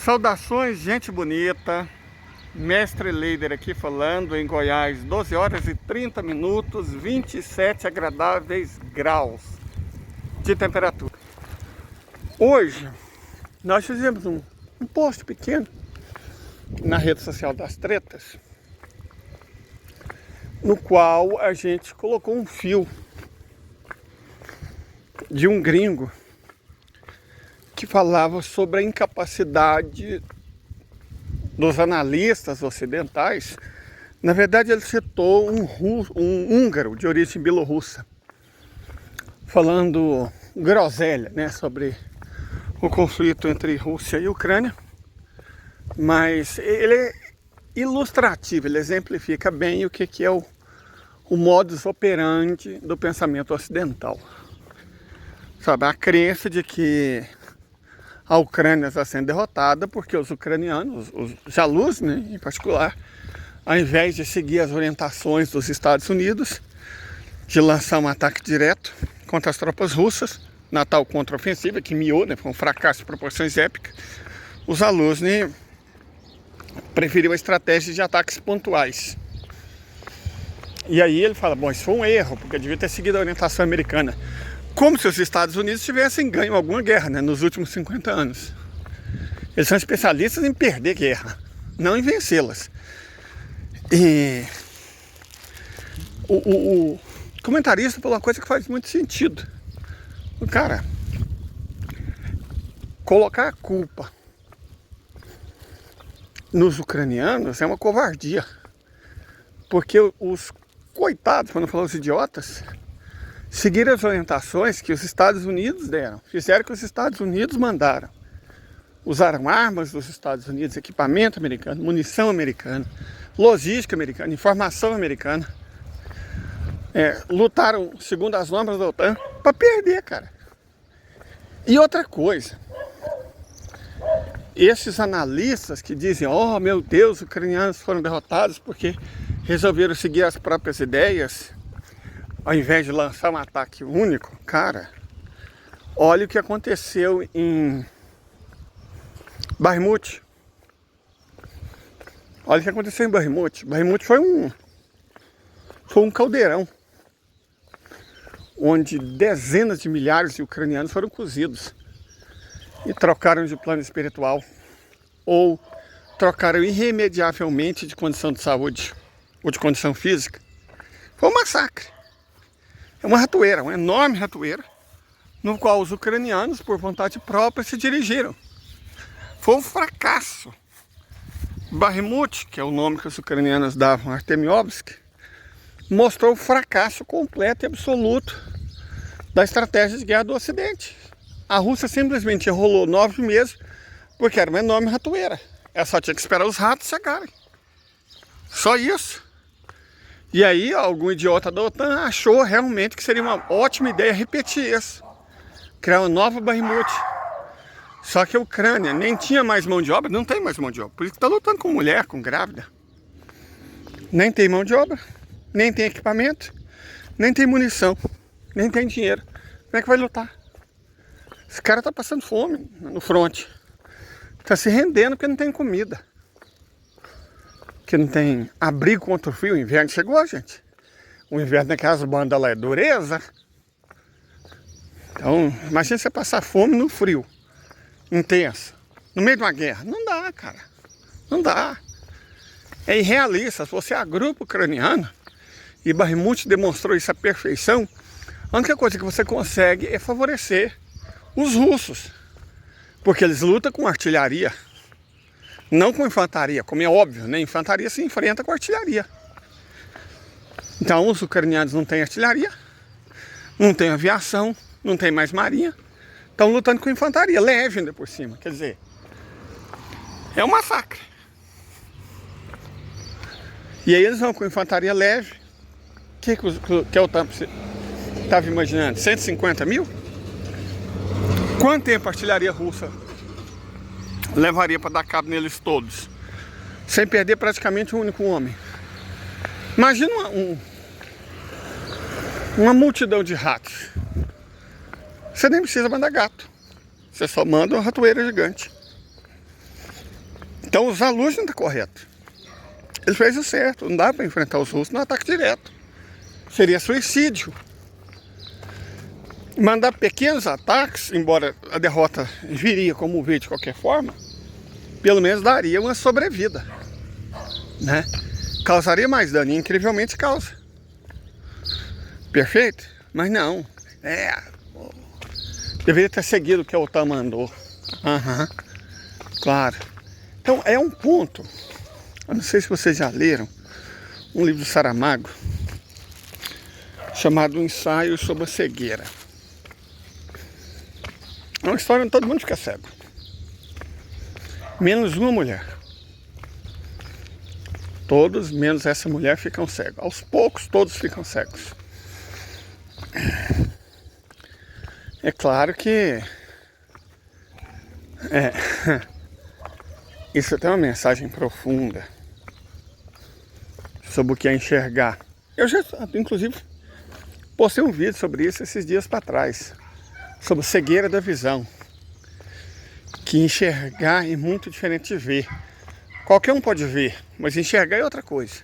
Saudações, gente bonita. Mestre Leider aqui falando em Goiás, 12 horas e 30 minutos, 27 agradáveis graus de temperatura. Hoje nós fizemos um post pequeno na rede social das tretas, no qual a gente colocou um fio de um gringo que falava sobre a incapacidade dos analistas ocidentais. Na verdade, ele citou um húngaro de origem bielorrussa, falando groselha, né, sobre o conflito entre Rússia e Ucrânia, mas ele é ilustrativo, ele exemplifica bem o que é o modus operandi do pensamento ocidental. Sabe, a crença de que a Ucrânia está sendo derrotada porque os ucranianos, os jalus, né, em particular, ao invés de seguir as orientações dos Estados Unidos, de lançar um ataque direto contra as tropas russas, na tal contraofensiva, que miou, né, foi um fracasso de proporções épicas, os jalus, né, preferiu a estratégia de ataques pontuais. E aí ele fala, bom, isso foi um erro, porque devia ter seguido a orientação americana. Como se os Estados Unidos tivessem ganho alguma guerra, né, nos últimos 50 anos. Eles são especialistas em perder guerra, não em vencê-las. E o comentarista falou uma coisa que faz muito sentido. O cara, colocar a culpa nos ucranianos é uma covardia. Porque os coitados, quando falam os idiotas, seguiram as orientações que os Estados Unidos deram, fizeram o que os Estados Unidos mandaram. Usaram armas dos Estados Unidos, equipamento americano, munição americana, logística americana, informação americana. Lutaram segundo as normas da OTAN para perder, cara. E outra coisa, esses analistas que dizem, oh meu Deus, os ucranianos foram derrotados porque resolveram seguir as próprias ideias, ao invés de lançar um ataque único, cara, olha o que aconteceu em Bakhmut. Olha o que aconteceu em Bakhmut. Bakhmut foi um caldeirão, onde dezenas de milhares de ucranianos foram cozidos e trocaram de plano espiritual, ou trocaram irremediavelmente de condição de saúde, ou de condição física. Foi um massacre. É uma ratoeira, uma enorme ratoeira, no qual os ucranianos, por vontade própria, se dirigiram. Foi um fracasso. Bakhmut, que é o nome que os ucranianos davam a Artemiovsk, mostrou o fracasso completo e absoluto da estratégia de guerra do Ocidente. A Rússia simplesmente enrolou 9 meses, porque era uma enorme ratoeira. Ela só tinha que esperar os ratos chegarem. Só isso. E aí, algum idiota da OTAN achou realmente que seria uma ótima ideia repetir isso. Criar uma nova Bakhmut. Só que a Ucrânia nem tinha mais mão de obra, não tem mais mão de obra. Por isso que está lutando com mulher, com grávida. Nem tem mão de obra, nem tem equipamento, nem tem munição, nem tem dinheiro. Como é que vai lutar? Esse cara está passando fome no fronte. Está se rendendo porque não tem comida. Que não tem abrigo contra o frio. O inverno chegou, gente. O inverno naquelas bandas lá é dureza. Então, imagina você passar fome no frio intenso, no meio de uma guerra. Não dá, cara. Não dá. É irrealista. Se você agrupa o ucraniano, e Bakhmut demonstrou isso à perfeição, a única coisa que você consegue é favorecer os russos. Porque eles lutam com artilharia. Não com infantaria, como é óbvio, né? Infantaria se enfrenta com artilharia. Então os ucranianos não têm artilharia, não têm aviação, não tem mais marinha. Estão lutando com infantaria, leve ainda por cima. Quer dizer, é um massacre. E aí eles vão com infantaria leve. O que eu estava imaginando? 150 mil? Quanto tempo a artilharia russa levaria para dar cabo neles todos, sem perder praticamente um único homem? Imagina uma multidão de ratos. Você nem precisa mandar gato, você só manda uma ratoeira gigante. Então usar a luz não está correto. Ele fez o certo, não dá para enfrentar os russos no ataque direto. Seria suicídio. Mandar pequenos ataques, embora a derrota viria como veio de qualquer forma, pelo menos daria uma sobrevida, né? Causaria mais dano, e incrivelmente causa. Perfeito? Mas não. Deveria ter seguido o que a OTAN mandou. Claro. Então é um ponto. Eu não sei se vocês já leram um livro do Saramago chamado Ensaio sobre a Cegueira. É uma história onde todo mundo fica cego. Menos uma mulher. Todos, menos essa mulher, ficam cegos. Aos poucos, todos ficam cegos. É claro que isso tem uma mensagem profunda sobre o que é enxergar. Eu já, inclusive, postei um vídeo sobre isso esses dias para trás, sobre cegueira da visão. Que enxergar é muito diferente de ver. Qualquer um pode ver, mas enxergar é outra coisa.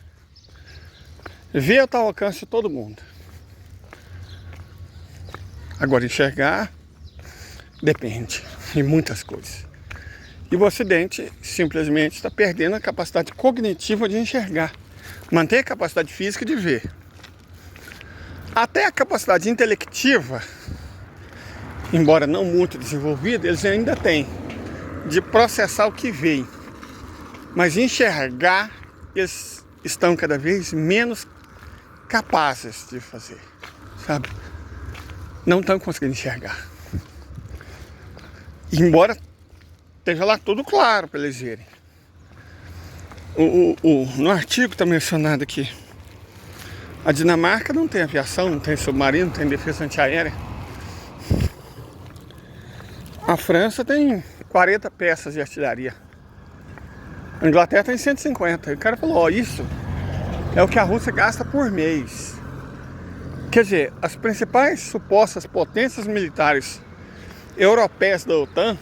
Ver está ao alcance de todo mundo. Agora, enxergar depende de muitas coisas. E o Ocidente simplesmente está perdendo a capacidade cognitiva de enxergar. Mantém a capacidade física de ver. Até a capacidade intelectiva, embora não muito desenvolvida, eles ainda têm de processar o que veem. Mas enxergar, eles estão cada vez menos capazes de fazer, sabe? Não estão conseguindo enxergar. Embora esteja lá tudo claro para eles verem. No artigo está mencionado aqui, a Dinamarca não tem aviação, não tem submarino, não tem defesa antiaérea. A França tem 40 peças de artilharia. A Inglaterra tem 150. E o cara falou, isso é o que a Rússia gasta por mês. Quer dizer, as principais supostas potências militares europeias da OTAN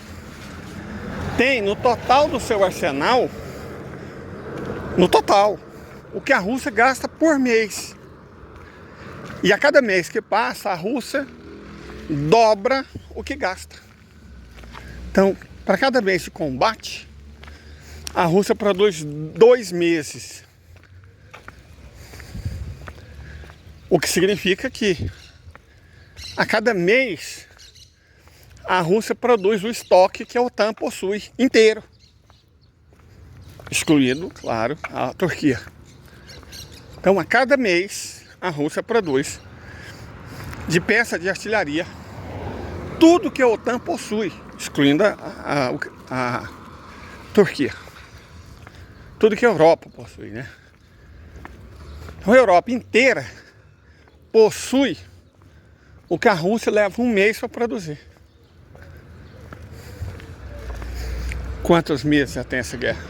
têm no total do seu arsenal, no total, o que a Rússia gasta por mês. E a cada mês que passa, a Rússia dobra o que gasta. Então, para cada mês de combate, a Rússia produz 2 meses. O que significa que a cada mês a Rússia produz o estoque que a OTAN possui inteiro. Excluindo, claro, a Turquia. Então, a cada mês a Rússia produz de peça de artilharia tudo que a OTAN possui, excluindo a Turquia. Tudo que a Europa possui, né? Então a Europa inteira possui o que a Rússia leva um mês para produzir. Quantos meses já tem essa guerra?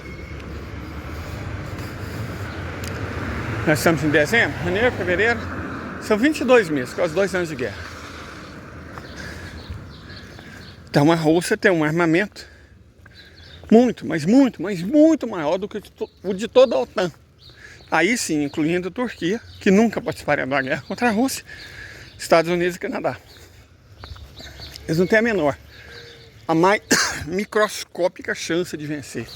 Nós estamos em dezembro, janeiro, fevereiro. São 22 meses, quase 2 anos de guerra. Então a Rússia tem um armamento muito, mas muito maior do que o de toda a OTAN. Aí sim, incluindo a Turquia, que nunca participaria da guerra contra a Rússia, Estados Unidos e Canadá. Eles não têm a menor, a mais microscópica chance de vencer.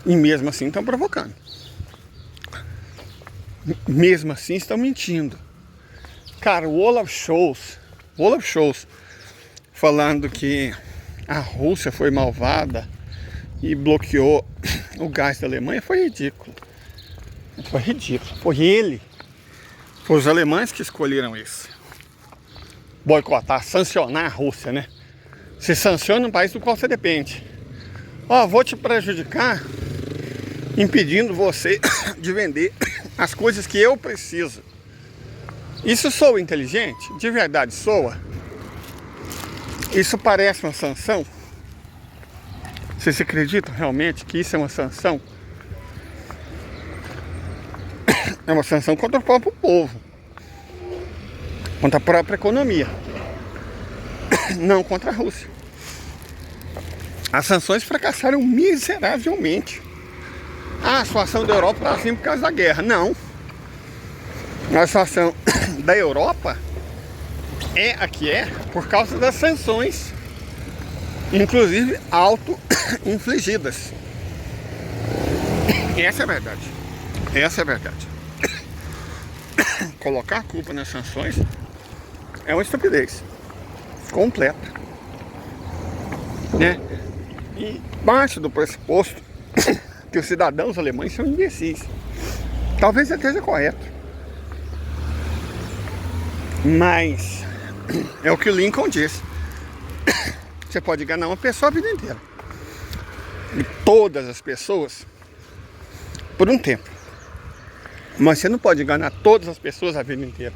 E mesmo assim estão provocando. Mesmo assim estão mentindo. Cara, o Olaf Scholz falando que a Rússia foi malvada e bloqueou o gás da Alemanha, foi ridículo. Foi ridículo. Foi os alemães que escolheram isso. Boicotar, sancionar a Rússia, né? Você sanciona um país do qual você depende. Ó, vou te prejudicar impedindo você de vender as coisas que eu preciso. Isso soa inteligente? De verdade soa? Isso parece uma sanção? Vocês acreditam realmente que isso é uma sanção? É uma sanção contra o próprio povo, contra a própria economia, não contra a Rússia. As sanções fracassaram miseravelmente. Ah, a situação da Europa está assim por causa da guerra. Não. A situação da Europa é a que é por causa das sanções, inclusive auto-infligidas. Essa é a verdade. Essa é a verdade. Colocar a culpa nas sanções é uma estupidez completa, né? E parte do pressuposto que os cidadãos alemães são imbecis. Talvez até seja correto, mas é o que o Lincoln disse: você pode enganar uma pessoa a vida inteira, e todas as pessoas por um tempo, mas você não pode enganar todas as pessoas a vida inteira.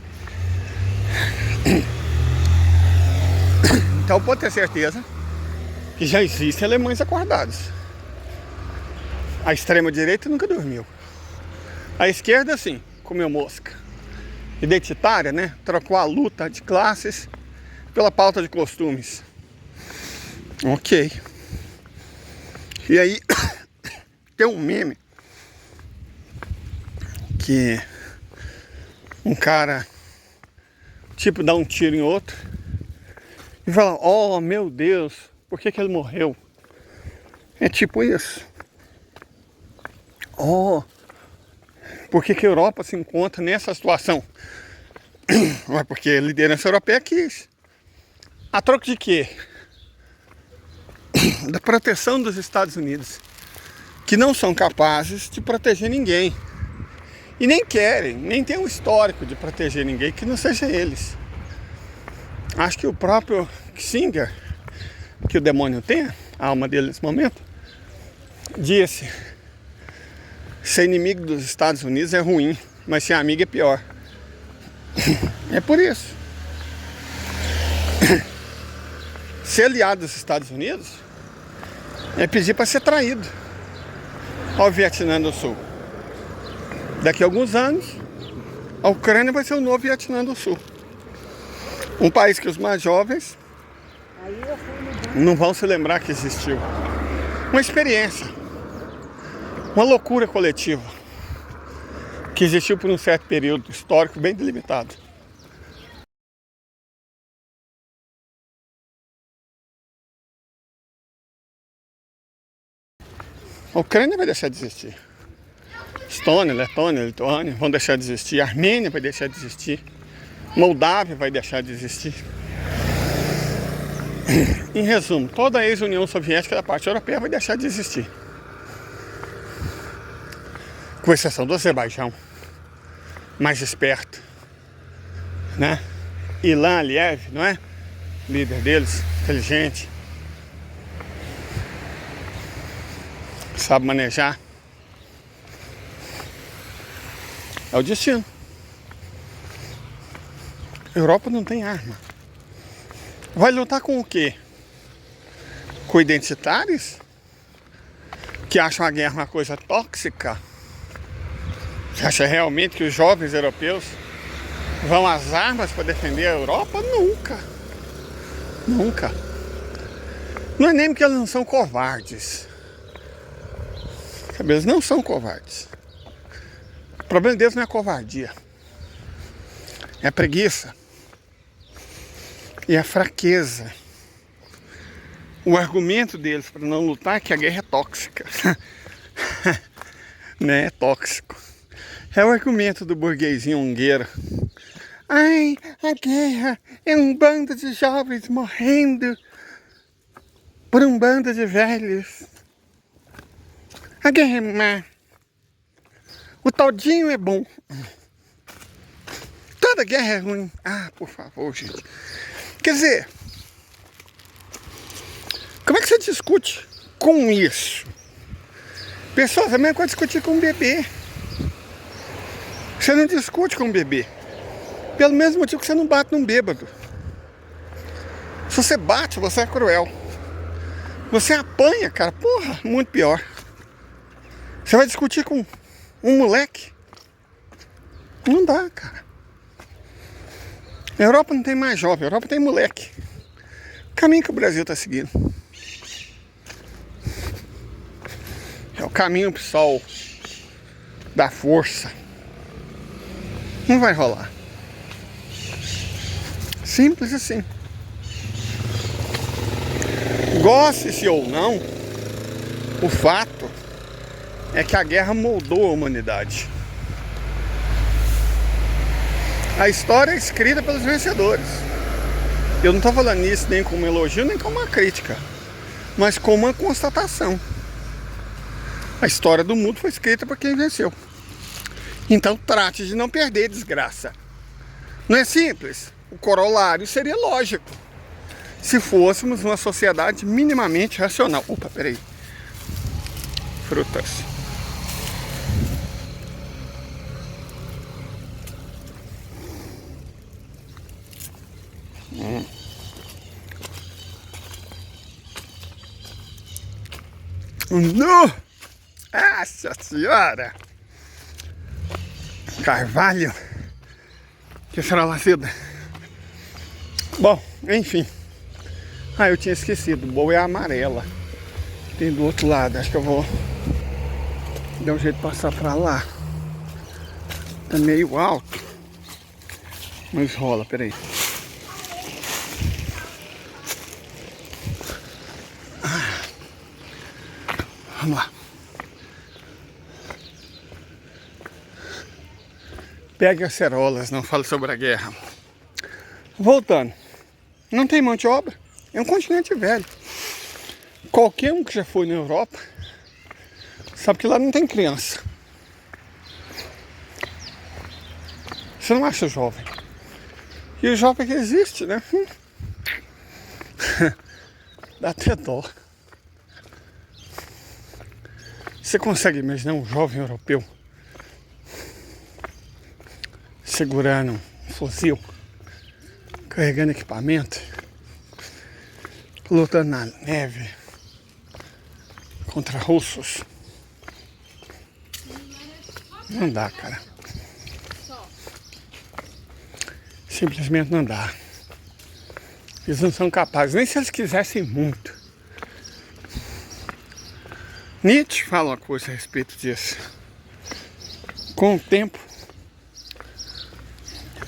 Então pode ter certeza que já existem alemães acordados. A extrema-direita nunca dormiu. A esquerda, sim, comeu mosca. Identitária, né? Trocou a luta de classes pela pauta de costumes. Ok. E aí, tem um meme que um cara, tipo, dá um tiro em outro e fala: oh, meu Deus, por que ele morreu? É tipo isso. Oh, por que a Europa se encontra nessa situação? É porque a liderança europeia quis. A troca de quê? Da proteção dos Estados Unidos, que não são capazes de proteger ninguém. E nem querem, nem tem um histórico de proteger ninguém que não seja eles. Acho que o próprio Kissinger, que o demônio tem, a alma dele nesse momento, disse: ser inimigo dos Estados Unidos é ruim, mas ser amigo é pior. É por isso. Ser aliado dos Estados Unidos é pedir para ser traído ao Vietnã do Sul. Daqui a alguns anos, a Ucrânia vai ser o novo Vietnã do Sul. Um país que os mais jovens não vão se lembrar que existiu. Uma experiência, uma loucura coletiva que existiu por um certo período histórico bem delimitado. A Ucrânia vai deixar de existir. Estônia, Letônia, Lituânia vão deixar de existir. A Armênia vai deixar de existir. Moldávia vai deixar de existir. Em resumo, toda a ex-União Soviética da parte europeia vai deixar de existir, com exceção do Azerbaijão, mais esperto, né? Ilan Aliyev, não é? Líder deles, inteligente, sabe manejar. É o destino. A Europa não tem arma. Vai lutar com o quê? Com identitários? Que acham a guerra uma coisa tóxica? Você acha realmente que os jovens europeus vão às armas para defender a Europa? Nunca. Nunca. Não é nem porque eles não são covardes. Eles não são covardes. O problema deles não é a covardia. É a preguiça. E a fraqueza. O argumento deles para não lutar é que a guerra é tóxica. Né? É tóxico. É o argumento do burguesinho ungueiro. Ai, a guerra é um bando de jovens morrendo por um bando de velhos. A guerra é má. O todinho é bom. Toda guerra é ruim. Ah, por favor, gente. Quer dizer, como é que você discute com isso? Pessoal, também é coisa discutir com um bebê. Você não discute com um bebê. Pelo mesmo motivo que você não bate num bêbado. Se você bate, você é cruel. Você apanha, cara, porra, muito pior. Você vai discutir com um moleque? Não dá, cara. A Europa não tem mais jovem, a Europa tem moleque. O caminho que o Brasil está seguindo é o caminho pro sol da força. Não vai rolar. Simples assim. Goste-se ou não, o fato é que a guerra moldou a humanidade. A história é escrita pelos vencedores. Eu não estou falando isso nem como elogio, nem como uma crítica, mas como uma constatação. A história do mundo foi escrita por quem venceu. Então trate de não perder, desgraça. Não é simples? O corolário seria lógico se fôssemos uma sociedade minimamente racional. Opa, peraí. Frutas. Nossa senhora! Carvalho, que será lazida. Bom, enfim. Ah, eu tinha esquecido. Boa é a amarela. Tem do outro lado. Acho que eu vou dar um jeito de passar pra lá. Tá meio alto. Mas rola, peraí. Vamos lá. Pegue as cerolas, não fale sobre a guerra. Voltando. Não tem mão de obra. É um continente velho. Qualquer um que já foi na Europa sabe que lá não tem criança. Você não acha jovem. E o jovem que existe, né? Dá até dó. Você consegue imaginar um jovem europeu segurando um fuzil, carregando equipamento, lutando na neve contra russos? Não dá, cara. Simplesmente não dá. Eles não são capazes, nem se eles quisessem muito. Nietzsche fala uma coisa a respeito disso. Com o tempo,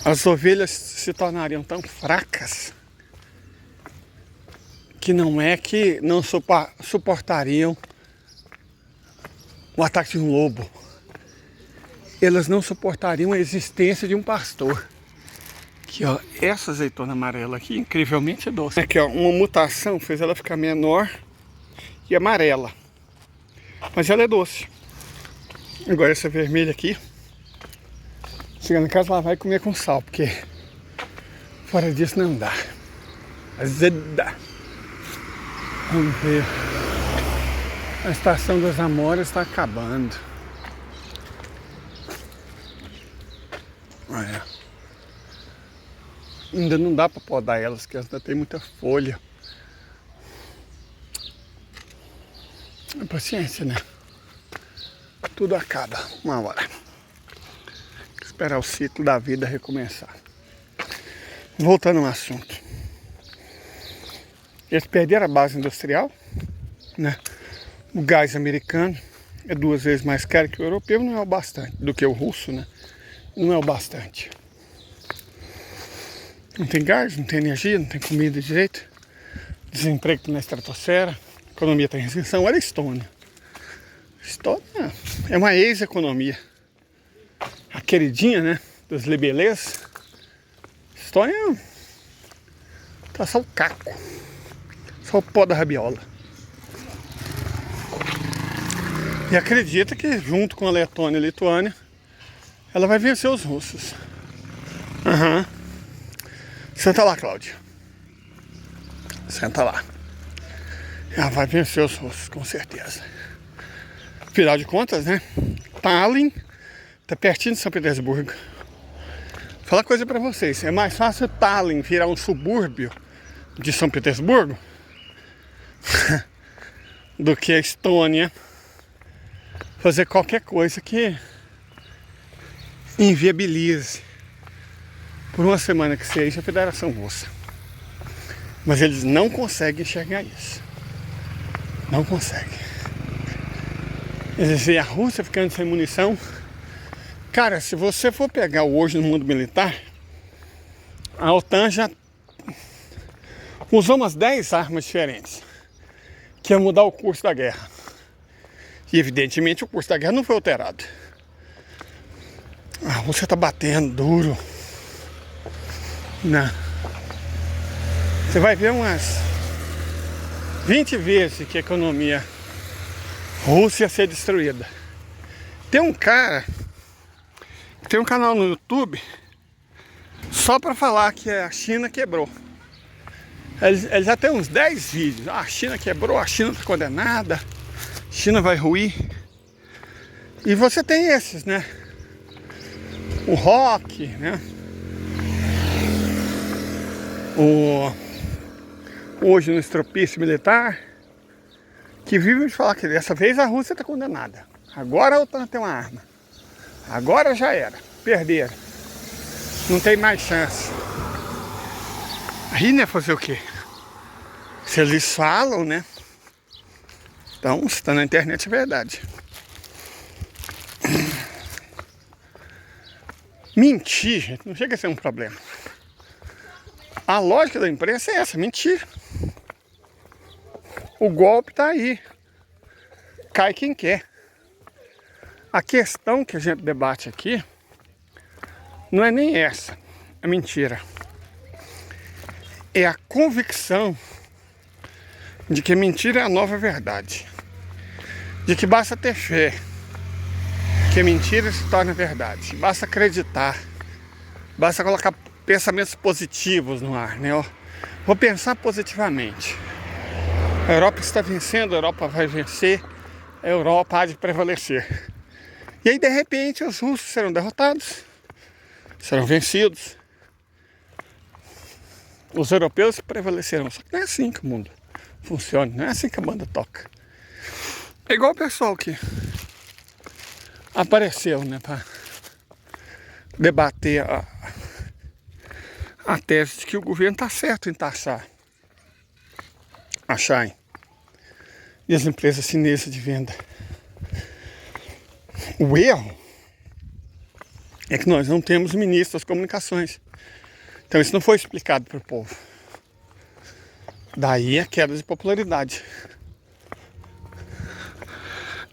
as ovelhas se tornariam tão fracas que não suportariam o ataque de um lobo. Elas não suportariam a existência de um pastor. Aqui, ó, essa azeitona amarela aqui, incrivelmente é doce. Aqui, ó, uma mutação fez ela ficar menor e amarela. Mas ela é doce. Agora essa vermelha aqui, chegando em casa ela vai comer com sal, porque fora disso não dá. Azeda. Vamos ver. A estação das amoras está acabando. Olha. Ainda não dá para podar elas, porque elas ainda tem muita folha. Paciência, né? Tudo acaba uma hora. Esperar o ciclo da vida recomeçar. Voltando ao assunto. Eles perderam a base industrial, né? O gás americano é 2 vezes mais caro que o europeu, não é o bastante. Do que o russo, né? Não é o bastante. Não tem gás, não tem energia, não tem comida direito. Desemprego na estratosfera. A economia está em recessão. Olha a Estônia. Estônia é uma ex-economia. A queridinha, né? Dos libelês. Estônia tá só o caco. Só o pó da rabiola. E acredita que junto com a Letônia e a Lituânia ela vai vencer os russos. Aham. Senta lá, Cláudia. Senta lá. Ela vai vencer os russos, com certeza. Afinal de contas, né? Tallinn tá pertinho de São Petersburgo. Vou falar coisa pra vocês. É mais fácil Tallinn virar um subúrbio de São Petersburgo do que a Estônia fazer qualquer coisa que inviabilize por uma semana que seja a Federação Russa. Mas eles não conseguem enxergar isso. Não conseguem. Eles veem a Rússia ficando sem munição Cara, se você for pegar hoje no mundo militar, a OTAN já usou umas 10 armas diferentes, que ia mudar o curso da guerra. E evidentemente o curso da guerra não foi alterado. A Rússia tá batendo duro. Não. Você vai ver umas 20 vezes que a economia russa ia ser destruída. Tem um cara, tem um canal no YouTube só para falar que a China quebrou. Ele já tem uns 10 vídeos. A China quebrou, a China está condenada, a China vai ruir. E você tem esses, né? O rock, né? Hoje no estropício militar, que vivem de falar que dessa vez a Rússia está condenada. Agora a OTAN tem uma arma. Agora já era. Perderam. Não tem mais chance. Aí, né, fazer o quê? Se eles falam, né? Então, se está na internet é verdade. Mentir não chega a ser um problema. A lógica da imprensa é essa, mentir. O golpe tá aí. Cai quem quer. A questão que a gente debate aqui não é nem essa, é mentira. É a convicção de que mentira é a nova verdade. De que basta ter fé, que mentira se torna verdade. Basta acreditar. Basta colocar pensamentos positivos no ar, né? Vou pensar positivamente. A Europa está vencendo, a Europa vai vencer, a Europa há de prevalecer. E aí, de repente, os russos serão derrotados, serão vencidos. Os europeus prevalecerão. Só que não é assim que o mundo funciona, não é assim que a banda toca. É igual o pessoal que apareceu, né, para debater a tese de que o governo está certo em taxar a Shine e as empresas chinesas de venda. O erro é que nós não temos ministro das comunicações. Então isso não foi explicado para o povo. Daí a queda de popularidade.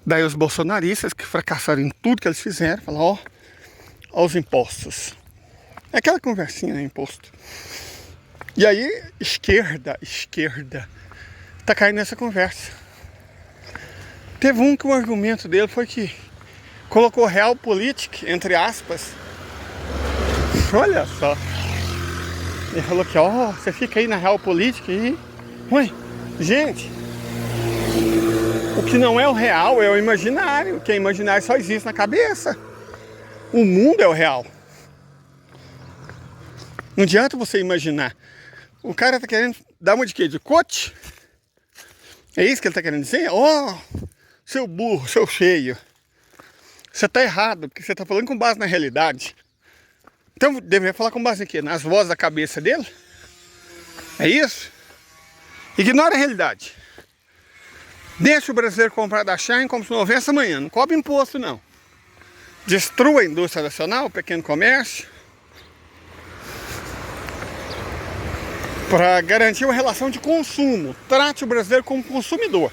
Daí os bolsonaristas que fracassaram em tudo que eles fizeram, falaram, ó os impostos. É aquela conversinha, né, imposto. E aí, esquerda, tá caindo nessa conversa. Teve um que o argumento dele foi que colocou realpolitik, entre aspas. Olha só. Ele falou que, você fica aí na realpolitik e... Ué, gente, o que não é o real é o imaginário. O que é imaginário só existe na cabeça. O mundo é o real. Não adianta você imaginar. O cara tá querendo dar uma de quê? De coach? É isso que ele tá querendo dizer? Seu burro, seu feio. Você tá errado, porque você tá falando com base na realidade. Então deveria falar com base em quê? Nas vozes da cabeça dele? É isso? Ignora a realidade. Deixa o brasileiro comprar da Shine como se não houvesse amanhã. Não cobre imposto, não. Destrua a indústria nacional, o pequeno comércio, para garantir uma relação de consumo. Trate o brasileiro como consumidor.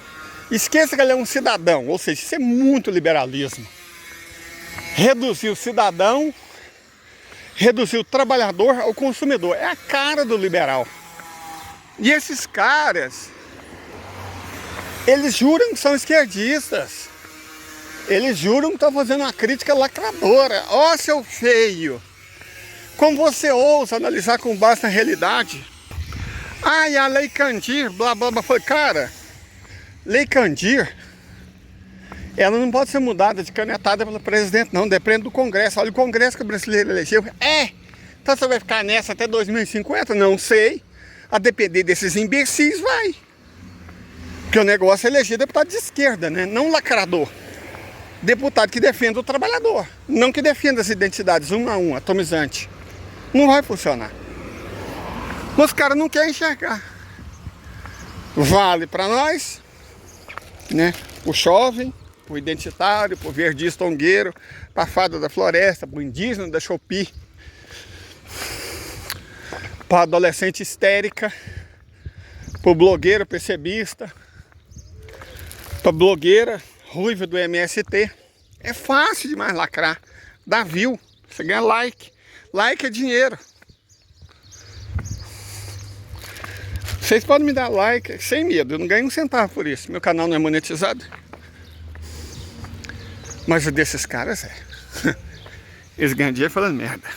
Esqueça que ele é um cidadão. Ou seja, isso é muito liberalismo. Reduzir o cidadão, reduzir o trabalhador ao consumidor. É a cara do liberal. E esses caras, eles juram que são esquerdistas. Eles juram que estão fazendo uma crítica lacradora. Seu feio. Como você ousa analisar com base na realidade? E a Lei Candir, blá blá blá. Foi, cara, Lei Candir, ela não pode ser mudada de canetada pelo presidente, não. Depende do Congresso. Olha o Congresso que o brasileiro elegeu. Então você vai ficar nessa até 2050? Não sei. A depender desses imbecis, vai. Porque o negócio é eleger deputado de esquerda, né? Não lacrador. Deputado que defenda o trabalhador. Não que defenda as identidades um a um, atomizante. Não vai funcionar. Os caras não querem enxergar. Vale para nós, né? O jovem, pro identitário, pro verdista ongueiro, pra fada da floresta, pro indígena da Shopee, pra adolescente histérica, pro blogueiro percebista, pra blogueira ruiva do MST. É fácil demais lacrar. Dá view, você ganha like. Like é dinheiro. Vocês podem me dar like sem medo, eu não ganho um centavo por isso. Meu canal não é monetizado. Mas o desses caras eles ganham dinheiro falando merda.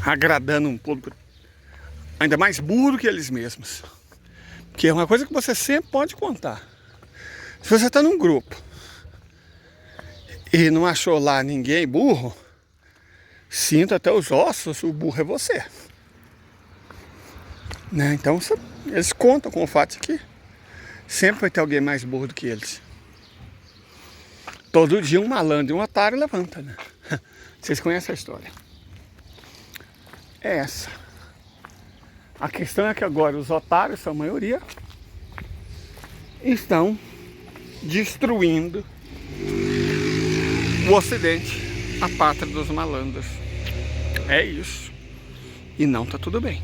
Agradando um público ainda mais burro que eles mesmos. Que é uma coisa que você sempre pode contar. Se você está num grupo e não achou lá ninguém burro, sinta até os ossos, o burro é você. Né? Então eles contam com o fato de que sempre vai ter alguém mais burro do que eles. Todo dia um malandro e um otário levanta, né? Vocês conhecem a história. É essa. A questão é que agora os otários, são a maioria, estão destruindo o Ocidente, a pátria dos malandros. É isso. E não tá tudo bem.